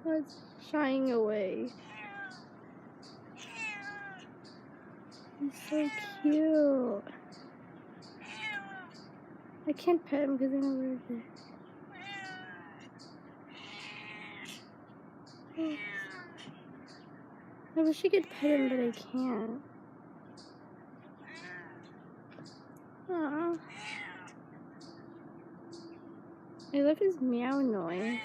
It's shying away. He's so cute. I can't pet him because I know where it is. I wish I could pet him, but I can't. Aww. I love his meow noise.